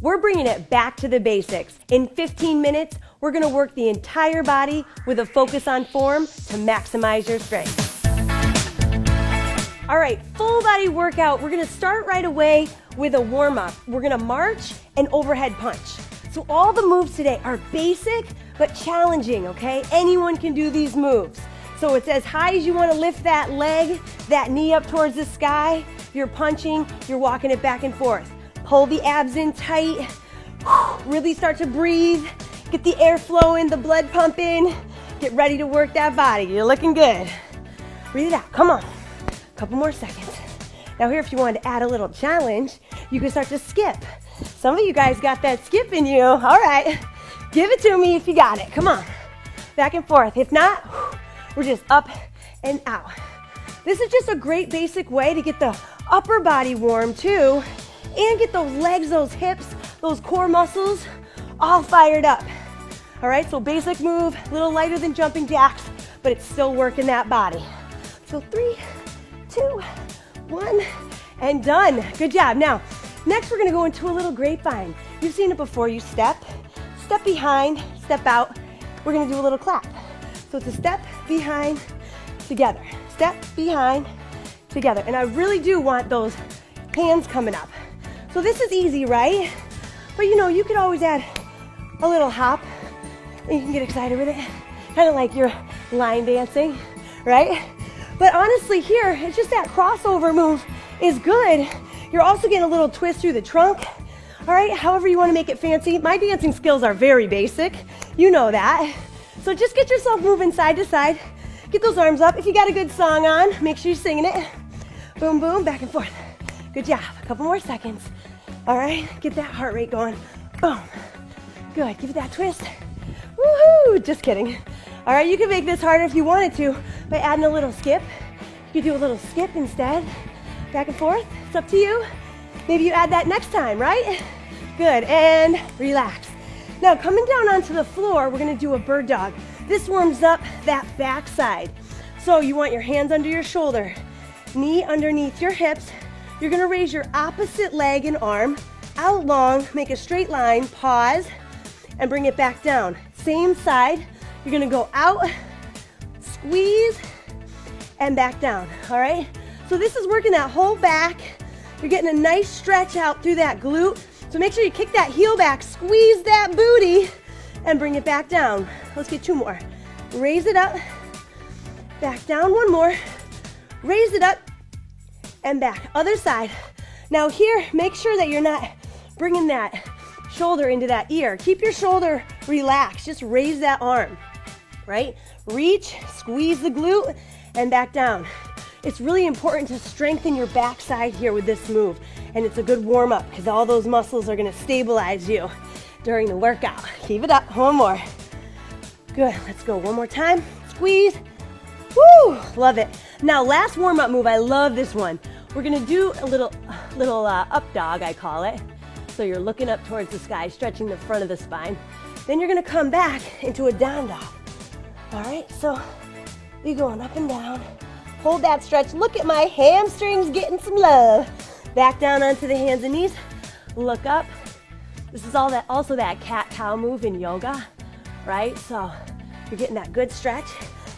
we're bringing it back to the basics. In 15 minutes, we're gonna work the entire body with a focus on form to maximize your strength. All right, full body workout. We're gonna start right away with a warm-up. We're gonna march and overhead punch. So all the moves today are basic but challenging, okay? Anyone can do these moves. So it's as high as you wanna lift that leg, that knee up towards the sky. You're punching, you're walking it back and forth. Pull the abs in tight. Really start to breathe. Get the air flowing, the blood pumping. Get ready to work that body. You're looking good. Breathe it out, come on. Couple more seconds. Now here, if you wanted to add a little challenge, you can start to skip. Some of you guys got that skip in you. All right, give it to me if you got it. Come on, back and forth. If not, we're just up and out. This is just a great basic way to get the upper body warm too, and get those legs, those hips, those core muscles all fired up. All right, so basic move, a little lighter than jumping jacks, but it's still working that body. So 3, 2, 1, and done. Good job. Now, next we're gonna go into a little grapevine. You've seen it before. You step behind, step out. We're gonna do a little clap. So it's a step behind, together. Step behind, together. And I really do want those hands coming up. So this is easy, right? But you know, you could always add a little hop and you can get excited with it. Kind of like you're line dancing, right? But honestly here, it's just that crossover move is good. You're also getting a little twist through the trunk. All right, however you want to make it fancy. My dancing skills are very basic. You know that. So just get yourself moving side to side. Get those arms up. If you got a good song on, make sure you're singing it. Boom, boom, back and forth. Good job. A couple more seconds. All right, get that heart rate going. Boom. Good, give it that twist. Woohoo, just kidding. All right, you can make this harder if you wanted to by adding a little skip. You could do a little skip instead. Back and forth, it's up to you. Maybe you add that next time, right? Good, and relax. Now coming down onto the floor, we're gonna do a bird dog. This warms up that back side. So you want your hands under your shoulder, knee underneath your hips. You're gonna raise your opposite leg and arm out long, make a straight line, pause, and bring it back down. Same side, you're gonna go out, squeeze, and back down, all right? So this is working that whole back. You're getting a nice stretch out through that glute. So make sure you kick that heel back, squeeze that booty, and bring it back down. Let's get 2 more. Raise it up, back down, 1 more. Raise it up, and back. Other side. Now here, make sure that you're not bringing that shoulder into that ear. Keep your shoulder relaxed. Just raise that arm, right? Reach, squeeze the glute, and back down. It's really important to strengthen your backside here with this move. And it's a good warm up because all those muscles are gonna stabilize you during the workout. Keep it up, 1 more. Good, let's go 1 more time. Squeeze, woo, love it. Now last warm up move, I love this one. We're gonna do a little up dog, I call it. So you're looking up towards the sky, stretching the front of the spine. Then you're gonna come back into a down dog. All right, so you're going up and down. Hold that stretch. Look at my hamstrings getting some love. Back down onto the hands and knees. Look up. This is also that cat-cow move in yoga, right? So you're getting that good stretch.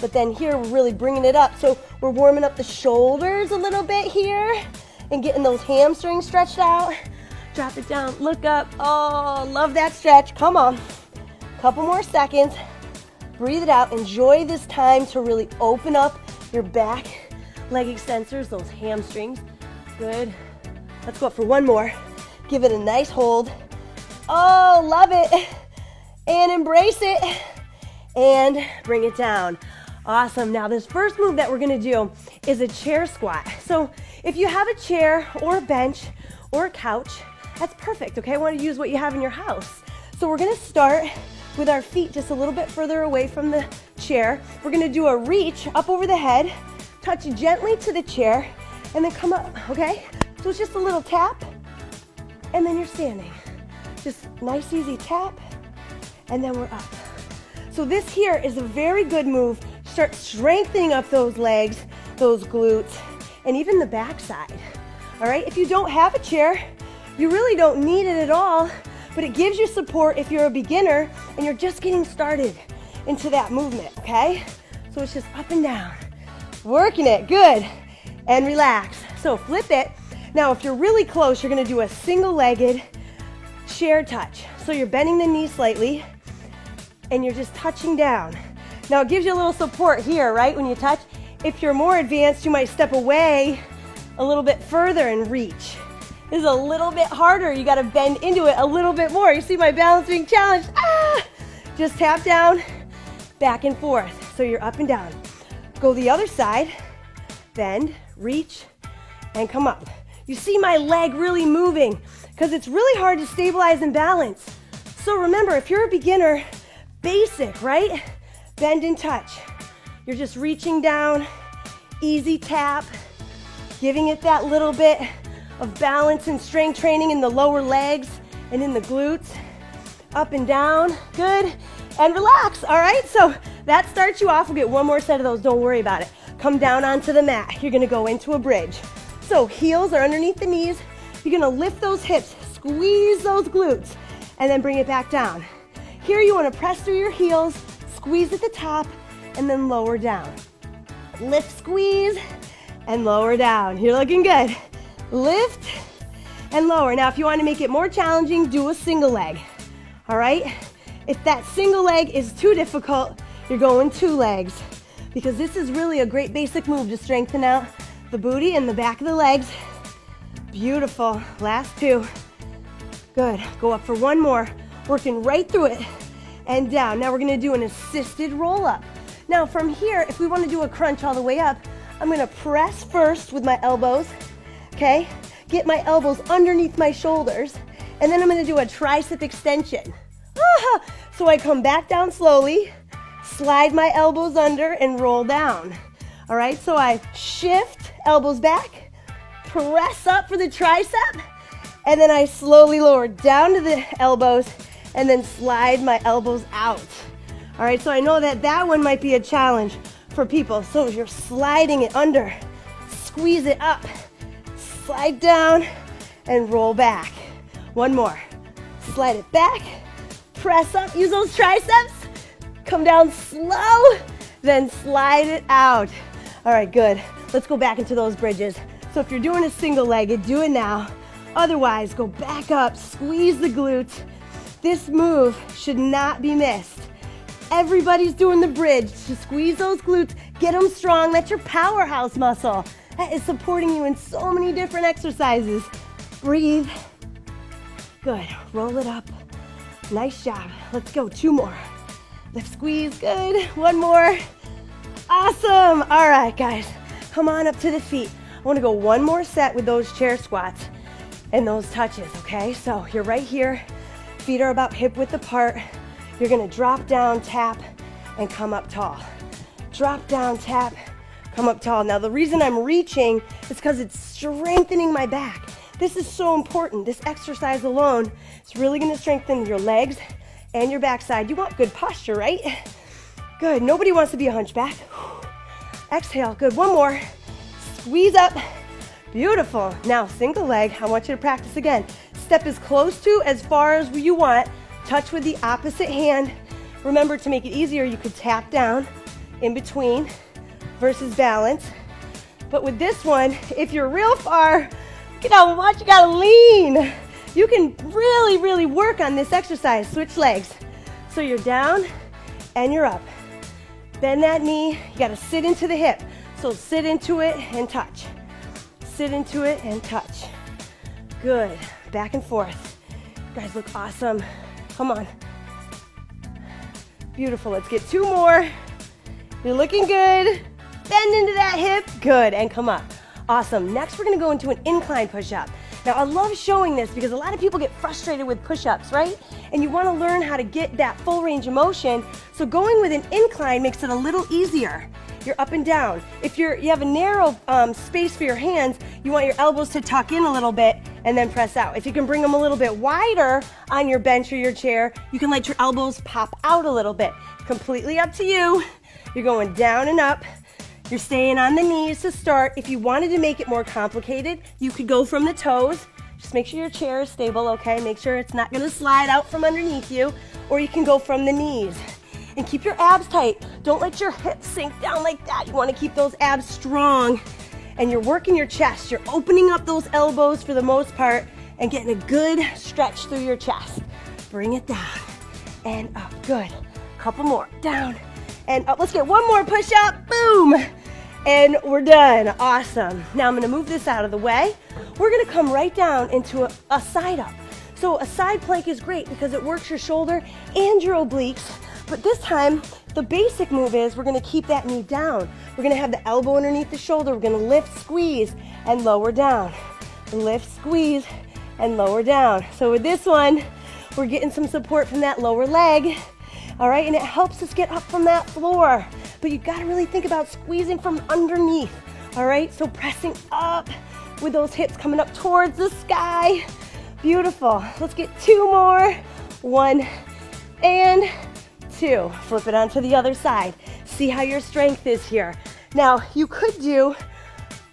But then here we're really bringing it up. So we're warming up the shoulders a little bit here and getting those hamstrings stretched out. Drop it down, look up. Oh, love that stretch. Come on. Couple more seconds. Breathe it out. Enjoy this time to really open up your back, leg extensors, those hamstrings. Good. Let's go up for 1 more. Give it a nice hold. Oh, love it. And embrace it. And bring it down. Awesome. Now this first move that we're gonna do is a chair squat. So if you have a chair or a bench or a couch, that's perfect, okay? I want to use what you have in your house. So we're gonna start with our feet just a little bit further away from the chair. We're gonna do a reach up over the head, touch gently to the chair, and then come up, okay? So it's just a little tap, and then you're standing. Just nice, easy tap, and then we're up. So this here is a very good move. Start strengthening up those legs, those glutes, and even the backside. All right, if you don't have a chair, you really don't need it at all, but it gives you support if you're a beginner and you're just getting started into that movement, okay? So it's just up and down, working it, good, and relax. So flip it. Now, if you're really close, you're gonna do a single-legged chair touch. So you're bending the knee slightly, and you're just touching down. Now, it gives you a little support here, right, when you touch. If you're more advanced, you might step away a little bit further and reach. This is a little bit harder. You gotta bend into it a little bit more. You see my balance being challenged. Just tap down, back and forth. So you're up and down. Go the other side, bend, reach, and come up. You see my leg really moving because it's really hard to stabilize and balance. So remember, if you're a beginner, basic, right? Bend and touch. You're just reaching down, easy tap, giving it that little bit of balance and strength training in the lower legs and in the glutes. Up and down, good, and relax, all right? So that starts you off. We'll get one more set of those, don't worry about it. Come down onto the mat. You're gonna go into a bridge. So heels are underneath the knees. You're gonna lift those hips, squeeze those glutes, and then bring it back down. Here you wanna press through your heels, squeeze at the top, and then lower down. Lift, squeeze, and lower down. You're looking good. Lift and lower. Now, if you want to make it more challenging, do a single leg. All right? If that single leg is too difficult, you're going 2 legs, because this is really a great basic move to strengthen out the booty and the back of the legs. Beautiful. Last 2. Good. Go up for 1 more. Working right through it and down. Now we're going to do an assisted roll up. Now from here, if we want to do a crunch all the way up, I'm going to press first with my elbows. Okay, get my elbows underneath my shoulders, and then I'm gonna do a tricep extension. So I come back down slowly, slide my elbows under, and roll down. All right, so I shift, elbows back, press up for the tricep, and then I slowly lower down to the elbows, and then slide my elbows out. All right, so I know that one might be a challenge for people. So you're sliding it under, squeeze it up, slide down, and roll back. 1 more. Slide it back, press up, use those triceps, come down slow, then slide it out. All right, good. Let's go back into those bridges. So if you're doing a single legged, do it now. Otherwise, go back up, squeeze the glutes. This move should not be missed. Everybody's doing the bridge. Just squeeze those glutes, get them strong. That's your powerhouse muscle. That is supporting you in so many different exercises. Breathe. Good. Roll it up. Nice job. Let's go. 2 more. Lift, squeeze. Good. 1 more. Awesome. All right, guys. Come on up to the feet. I want to go 1 more set with those chair squats and those touches, okay? So you're right here. Feet are about hip width apart. You're going to drop down, tap, and come up tall. Drop down, tap, come up tall. Now the reason I'm reaching is because it's strengthening my back. This is so important. This exercise alone is really going to strengthen your legs and your backside. You want good posture, right? Good. Nobody wants to be a hunchback. Exhale. Good. 1 more. Squeeze up. Beautiful. Now single leg. I want you to practice again. Step as close to as far as you want. Touch with the opposite hand. Remember, to make it easier, you could tap down in between versus balance. But with this one, if you're real far, you gotta lean. You can really, really work on this exercise. Switch legs. So you're down and you're up. Bend that knee. You gotta sit into the hip. So sit into it and touch. Sit into it and touch. Good. Back and forth. You guys look awesome. Come on. Beautiful. Let's get 2 more. You're looking good. Bend into that hip. Good. And come up. Awesome. Next, we're going to go into an incline push-up. Now, I love showing this because a lot of people get frustrated with push-ups, right? And you want to learn how to get that full range of motion. So going with an incline makes it a little easier. You're up and down. If you have a narrow space for your hands, you want your elbows to tuck in a little bit and then press out. If you can bring them a little bit wider on your bench or your chair, you can let your elbows pop out a little bit. Completely up to you. You're going down and up. You're staying on the knees to start. If you wanted to make it more complicated, you could go from the toes, Just make sure your chair is stable, okay? Make sure it's not gonna slide out from underneath you, or you can go from the knees. And keep your abs tight. Don't let your hips sink down like that. You wanna keep those abs strong. And you're working your chest. You're opening up those elbows for the most part and getting a good stretch through your chest. Bring it down and up, good. Couple more, down and up. Let's get one more push up, boom. And we're done, awesome. Now I'm gonna move this out of the way. We're gonna come right down into a side up. So a side plank is great because it works your shoulder and your obliques, but this time, the basic move is we're gonna keep that knee down. We're gonna have the elbow underneath the shoulder. We're gonna lift, squeeze, and lower down. Lift, squeeze, and lower down. So with this one, we're getting some support from that lower leg, all right? And it helps us get up from that floor. But you gotta really think about squeezing from underneath, all right? So pressing up with those hips coming up towards the sky. Beautiful. Let's get two more. 1 and 2. Flip it onto the other side. See how your strength is here. Now, you could do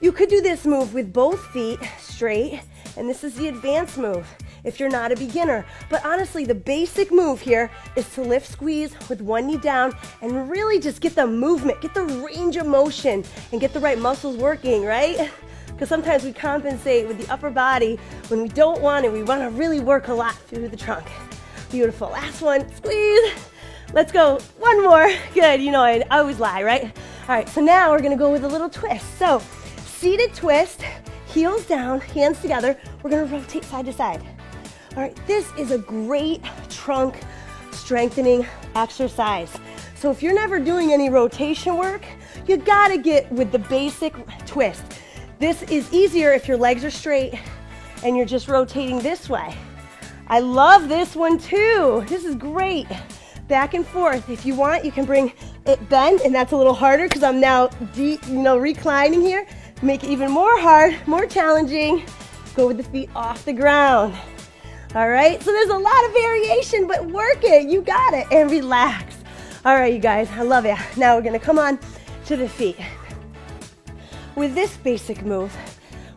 this move with both feet straight, and this is the advanced move if you're not a beginner. But honestly, the basic move here is to lift, squeeze with one knee down and really just get the movement, get the range of motion, and get the right muscles working, right? Because sometimes we compensate with the upper body when we don't want it. We want to really work a lot through the trunk. Beautiful. Last one, squeeze. Let's go. One more. Good. You know, I always lie, right? All right, so now we're going to go with a little twist. So, seated twist, heels down, hands together. We're going to rotate side to side. All right, this is a great trunk strengthening exercise. So if you're never doing any rotation work, you got to get with the basic twist. This is easier if your legs are straight and you're just rotating this way. I love this one too. This is great. Back and forth. If you want, you can bring it bent, and that's a little harder because I'm now reclining here. Make it even more hard, more challenging. Go with the feet off the ground. All right, so there's a lot of variation, but work it. You got it, and relax. All right, you guys, I love it. Now we're gonna come on to the feet. With this basic move,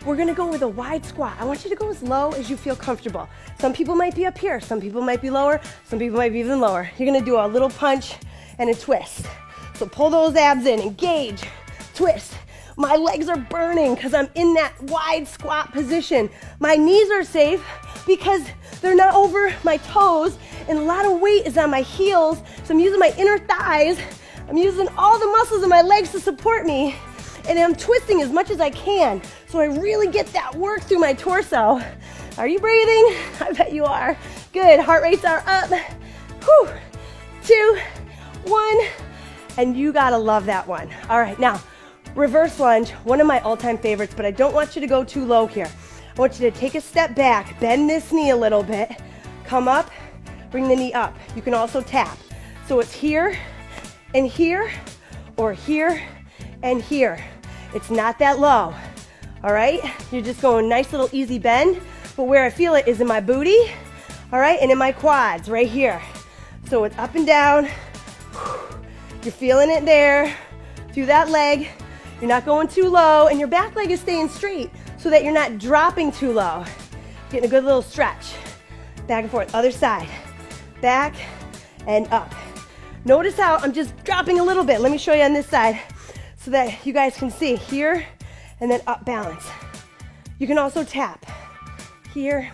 we're gonna go with a wide squat. I want you to go as low as you feel comfortable. Some people might be up here, some people might be lower, some people might be even lower. You're gonna do a little punch and a twist. So pull those abs in, engage, twist. My legs are burning because I'm in that wide squat position. My knees are safe because they're not over my toes, and a lot of weight is on my heels, so I'm using my inner thighs. I'm using all the muscles in my legs to support me, and I'm twisting as much as I can, so I really get that work through my torso. Are you breathing? I bet you are. Good, heart rates are up. Whew. 2, 1, and you gotta love that one. All right, now, reverse lunge, one of my all-time favorites, but I don't want you to go too low here. I want you to take a step back, bend this knee a little bit, come up, bring the knee up. You can also tap. So it's here and here, or here and here. It's not that low, all right? You're just going nice little easy bend, but where I feel it is in my booty, all right, and in my quads right here. So it's up and down. You're feeling it there through that leg. You're not going too low, and your back leg is staying straight so that you're not dropping too low. Getting a good little stretch. Back and forth, other side. Back and up. Notice how I'm just dropping a little bit. Let me show you on this side so that you guys can see. Here, and then up, balance. You can also tap. Here,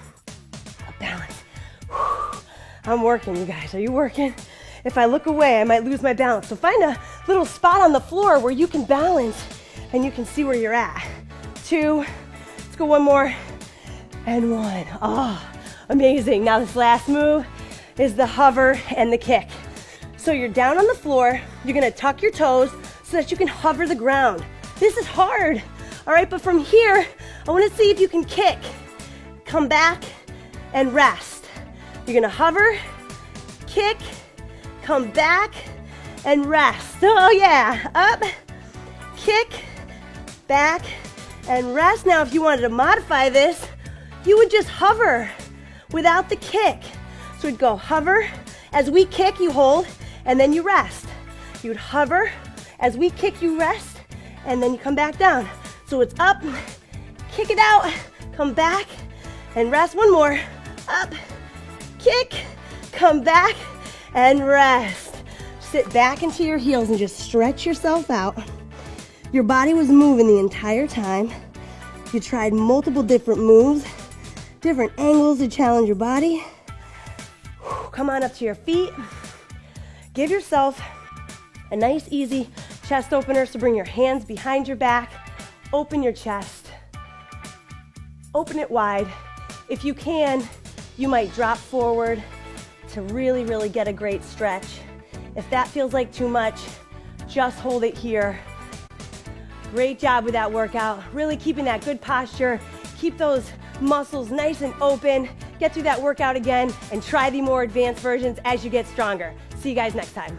up, balance. Whew. I'm working, you guys. Are you working? If I look away, I might lose my balance. So find a little spot on the floor where you can balance and you can see where you're at. 2, let's go one more, and 1. Oh, amazing. Now this last move is the hover and the kick. So you're down on the floor, you're gonna tuck your toes so that you can hover the ground. This is hard, all right? But from here, I wanna see if you can kick. Come back and rest. You're gonna hover, kick, come back, and rest. Oh yeah, up, kick, back, and rest. Now if you wanted to modify this, you would just hover without the kick. So we'd go hover, as we kick you hold, and then you rest. You would hover, as we kick you rest, and then you come back down. So it's up, kick it out, come back, and rest. One more. Up, kick, come back, and rest. Sit back into your heels and just stretch yourself out. Your body was moving the entire time. You tried multiple different moves, different angles to challenge your body. Come on up to your feet. Give yourself a nice, easy chest opener. So bring your hands behind your back. Open your chest. Open it wide. If you can, you might drop forward to really, really get a great stretch. If that feels like too much, just hold it here. Great job with that workout. Really keeping that good posture. Keep those muscles nice and open. Get through that workout again and try the more advanced versions as you get stronger. See you guys next time.